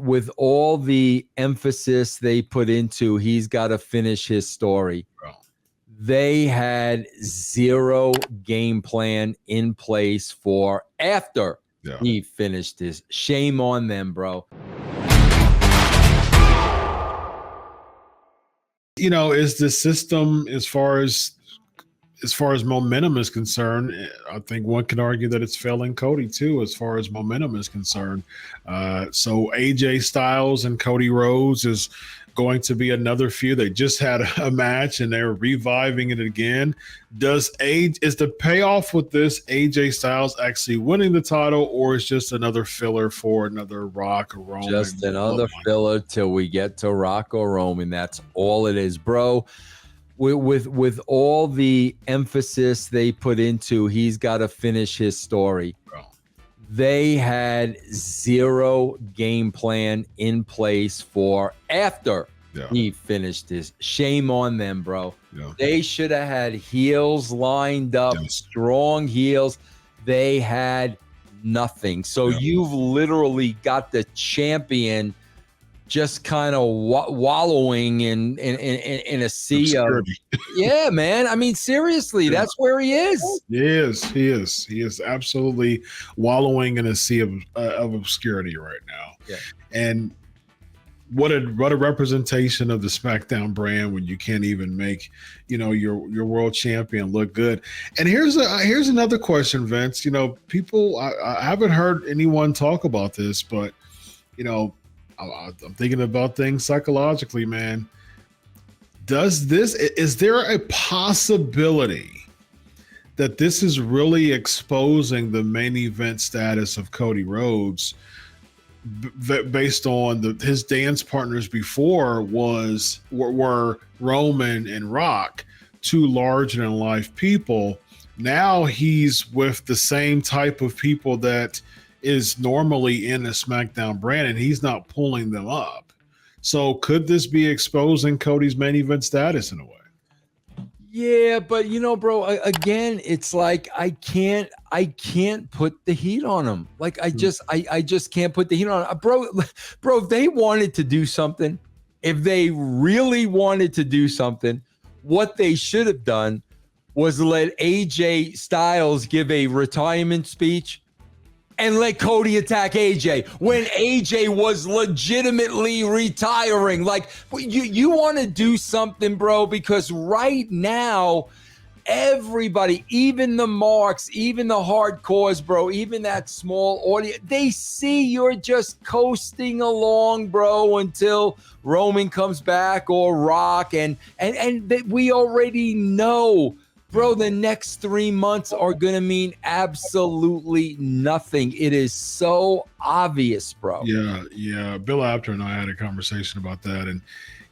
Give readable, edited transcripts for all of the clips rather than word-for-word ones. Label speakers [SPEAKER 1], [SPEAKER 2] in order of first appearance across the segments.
[SPEAKER 1] with all the emphasis they put into he's got to finish his story,
[SPEAKER 2] Bro.
[SPEAKER 1] They had zero game plan in place for after he finished his. Shame on them, bro.
[SPEAKER 2] You know, is the system as far as momentum is concerned, I think one can argue that it's failing Cody too, as far as momentum is concerned. So AJ Styles and Cody Rhodes is going to be another feud. They just had a match and they're reviving it again. Is the payoff with this AJ Styles actually winning the title, or is just another filler for another Rock or Roman?
[SPEAKER 1] Just another filler till we get to Rock or Roman. That's all it is, bro. With all the emphasis they put into he's got to finish his story,
[SPEAKER 2] bro. They
[SPEAKER 1] had zero game plan in place for after he finished his. Shame on them, bro. They should have had heels lined up, strong heels. They had nothing. So you've literally got the champion just kind of wallowing in a sea of yeah, man. I mean, seriously, that's where he is.
[SPEAKER 2] He is absolutely wallowing in a sea of obscurity right now.
[SPEAKER 1] Yeah.
[SPEAKER 2] And what a representation of the SmackDown brand when you can't even make, you know, your world champion look good. And here's another question, Vince. You know, people, I haven't heard anyone talk about this, but you know, I'm thinking about things psychologically, man. Is there a possibility that this is really exposing the main event status of Cody Rhodes based on his dance partners before were Roman and Rock, two larger than life people. Now he's with the same type of people that is normally in a SmackDown brand, and he's not pulling them up. So could this be exposing Cody's main event status in a way?
[SPEAKER 1] Yeah, but you know, bro, again, it's like I can't put the heat on him. Like I just can't put the heat on him. Bro, if they wanted to do something, if they really wanted to do something, what they should have done was let AJ Styles give a retirement speech and let Cody attack AJ when AJ was legitimately retiring. Like, you want to do something, bro, because right now, everybody, even the marks, even the hardcores, bro, even that small audience, they see you're just coasting along, bro, until Roman comes back or Rock. And we already know, bro, the next 3 months are going to mean absolutely nothing. It is so obvious, bro.
[SPEAKER 2] Yeah. Bill Apter and I had a conversation about that. And,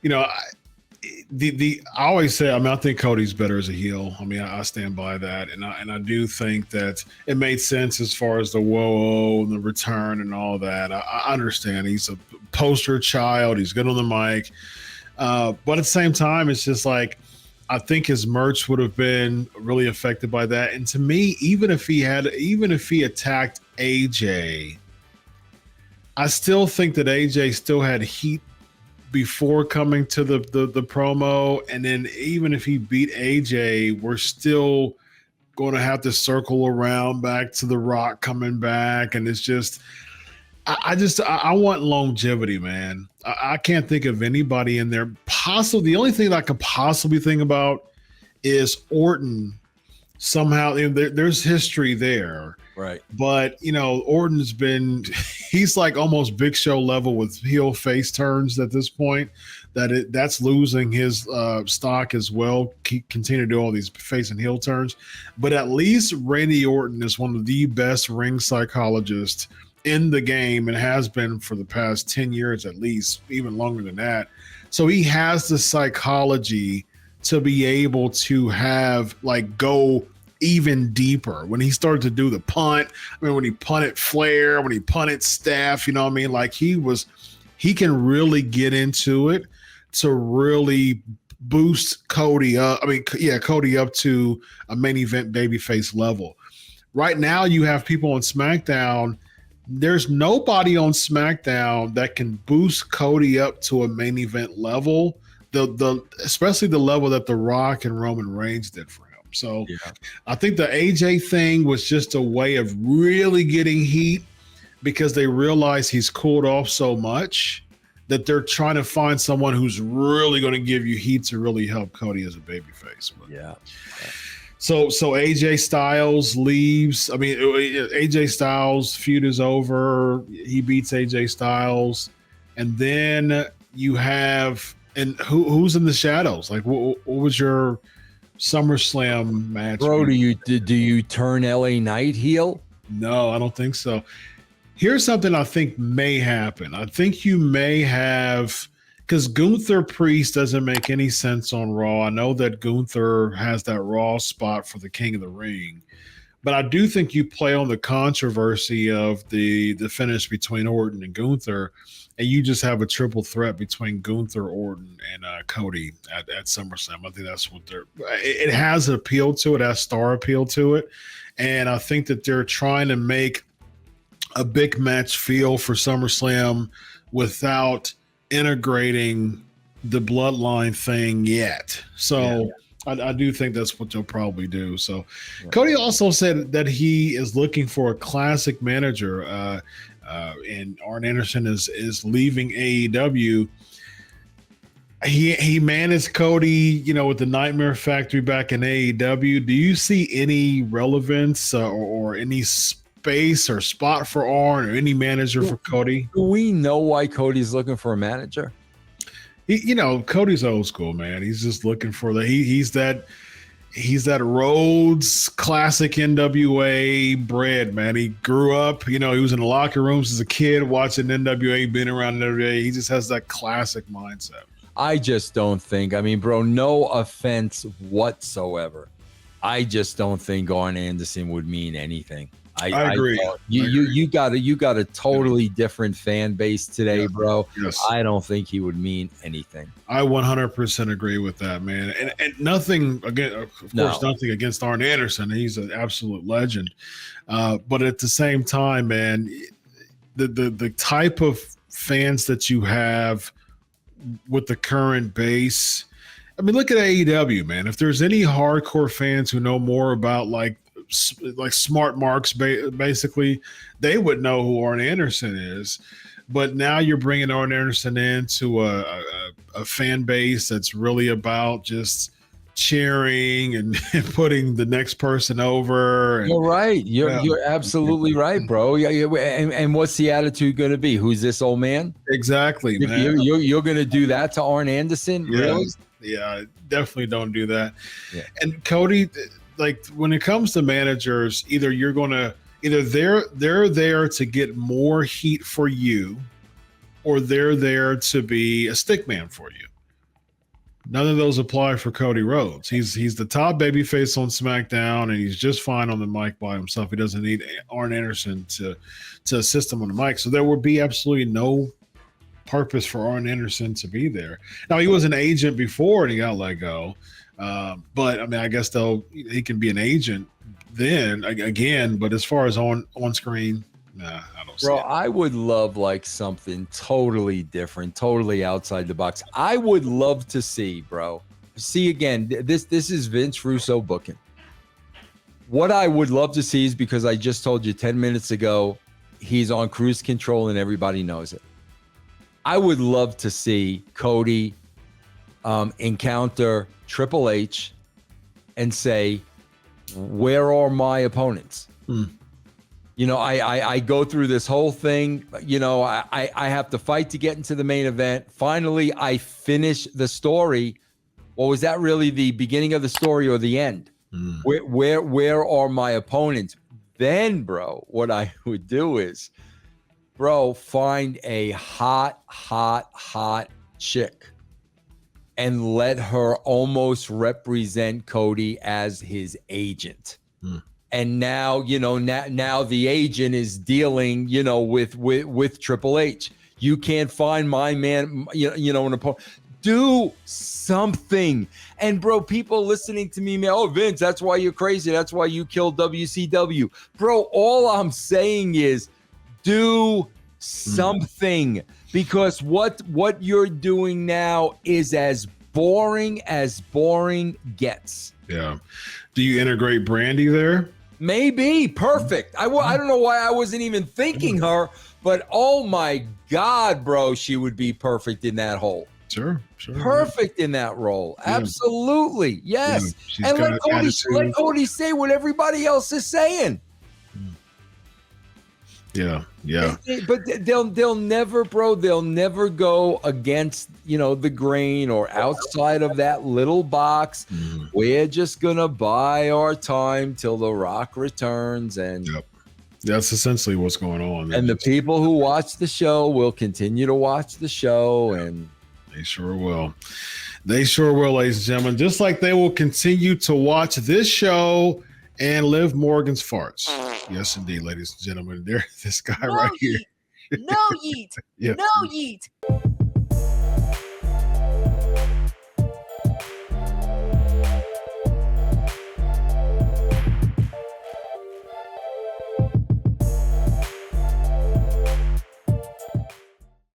[SPEAKER 2] you know, I always say, I mean, I think Cody's better as a heel. I mean, I stand by that. And I do think that it made sense as far as the whoa and the return and all that. I understand he's a poster child. He's good on the mic. But at the same time, it's just like, I think his merch would have been really affected by that. And to me, even if he attacked AJ, I still think that AJ still had heat before coming to the promo. And then even if he beat AJ, we're still going to have to circle around back to the Rock coming back. And it's just, I want longevity, man. I can't think of anybody in there. Possibly the only thing that I could possibly think about is Orton. Somehow, there's history there,
[SPEAKER 1] right?
[SPEAKER 2] But you know, Orton's he's like almost Big Show level with heel face turns at this point. That's losing his stock as well. Continue to do all these face and heel turns, but at least Randy Orton is one of the best ring psychologists in the game and has been for the past 10 years at least, even longer than that. So he has the psychology to be able to have go even deeper. When he started to do the punt, I mean, when he punted Flair, when he punted Steph, you know what I mean? Like he can really get into it to really boost Cody up. I mean, yeah, Cody up to a main event babyface level. Right now you have people on SmackDown there's nobody on SmackDown that can boost Cody up to a main event level, especially the level that The Rock and Roman Reigns did for him. So I think the AJ thing was just a way of really getting heat because they realize he's cooled off so much that they're trying to find someone who's really going to give you heat to really help Cody as a babyface.
[SPEAKER 1] Yeah.
[SPEAKER 2] So AJ Styles leaves. I mean, AJ Styles feud is over. He beats AJ Styles, and then you have and who's in the shadows? Like, what was your SummerSlam match?
[SPEAKER 1] Bro, do you turn LA Knight heel?
[SPEAKER 2] No, I don't think so. Here's something I think may happen. I think you may have, because Gunther Priest doesn't make any sense on Raw. I know that Gunther has that Raw spot for the King of the Ring, but I do think you play on the controversy of the finish between Orton and Gunther, and you just have a triple threat between Gunther, Orton, and Cody at SummerSlam. I think that's what it has an appeal to it, has star appeal to it, and I think that they're trying to make a big match feel for SummerSlam without integrating the bloodline thing yet. So I do think that's what they'll probably do. So Cody also said that he is looking for a classic manager, and Arn Anderson is leaving AEW. He managed Cody, with the Nightmare Factory back in AEW. Do you see any relevance or any space or spot for Arn or any manager for Cody?
[SPEAKER 1] Do we know why Cody's looking for a manager?
[SPEAKER 2] Cody's old school, man. He's just looking for he's that Rhodes classic NWA bred, man. He grew up, he was in the locker rooms as a kid watching NWA, being around NWA. He just has that classic mindset.
[SPEAKER 1] I just don't think, bro, no offense whatsoever. I just don't think Arn Anderson would mean anything.
[SPEAKER 2] I agree.
[SPEAKER 1] You got a totally different fan base today, bro.
[SPEAKER 2] Yes.
[SPEAKER 1] I don't think he would mean anything.
[SPEAKER 2] I 100% agree with that, man. And nothing nothing against Arn Anderson. He's an absolute legend. But at the same time, man, the type of fans that you have with the current base. Look at AEW, man. If there's any hardcore fans who know more about like smart marks, basically, they would know who Arn Anderson is. But now you're bringing Arn Anderson into a fan base that's really about just cheering and putting the next person over. And,
[SPEAKER 1] you're right. You're absolutely right, bro. Yeah. And what's the attitude going to be? Who's this old man?
[SPEAKER 2] Exactly, man.
[SPEAKER 1] You're going to do that to Arn Anderson?
[SPEAKER 2] Yeah.
[SPEAKER 1] Really?
[SPEAKER 2] Yeah, definitely don't do that.
[SPEAKER 1] Yeah.
[SPEAKER 2] And Cody, like when it comes to managers, either they're there to get more heat for you, or they're there to be a stick man for you. None of those apply for Cody Rhodes. He's the top babyface on SmackDown, and he's just fine on the mic by himself. He doesn't need Arn Anderson to assist him on the mic. So there would be absolutely no purpose for Arn Anderson to be there. Now, he was an agent before and he got let go. But I guess he can be an agent then again. But as far as on screen, nah, I don't see it.
[SPEAKER 1] I would love like something totally different, totally outside the box. I would love to see, bro. See, again, this is Vince Russo booking. What I would love to see is, because I just told you 10 minutes ago, he's on cruise control and everybody knows it. I would love to see Cody encounter Triple H and say, where are my opponents? I go through this whole thing. I have to fight to get into the main event. Finally, I finish the story. Well, was that really the beginning of the story or the end? Where are my opponents? Then, bro, what I would do is, find a hot chick and let her almost represent Cody as his agent. And now, now the agent is dealing, with Triple H. You can't find my man, an opponent. Do something. And bro, people listening to me, man, oh, Vince, that's why you're crazy. That's why you killed WCW. Bro, all I'm saying is, Do something, because what you're doing now is as boring gets.
[SPEAKER 2] Yeah. Do you integrate Brandy there?
[SPEAKER 1] Maybe. Perfect. I don't know why I wasn't even thinking her, but oh my God, bro, she would be perfect in that hole.
[SPEAKER 2] Sure.
[SPEAKER 1] Perfect in that role. Yeah. Absolutely. Yes.
[SPEAKER 2] Yeah. And
[SPEAKER 1] let Cody say what everybody else is saying.
[SPEAKER 2] Yeah.
[SPEAKER 1] But they'll never, bro. They'll never go against, the grain or outside of that little box. We're just gonna buy our time till The Rock returns, and
[SPEAKER 2] that's essentially what's going on.
[SPEAKER 1] And the people who watch the show will continue to watch the show, and
[SPEAKER 2] they sure will. They sure will, ladies and gentlemen. Just like they will continue to watch this show and Liv Morgan's farts. Yes, indeed, ladies and gentlemen. There's this guy right here.
[SPEAKER 3] No, Yeet.
[SPEAKER 2] Yes.
[SPEAKER 3] No, Yeet.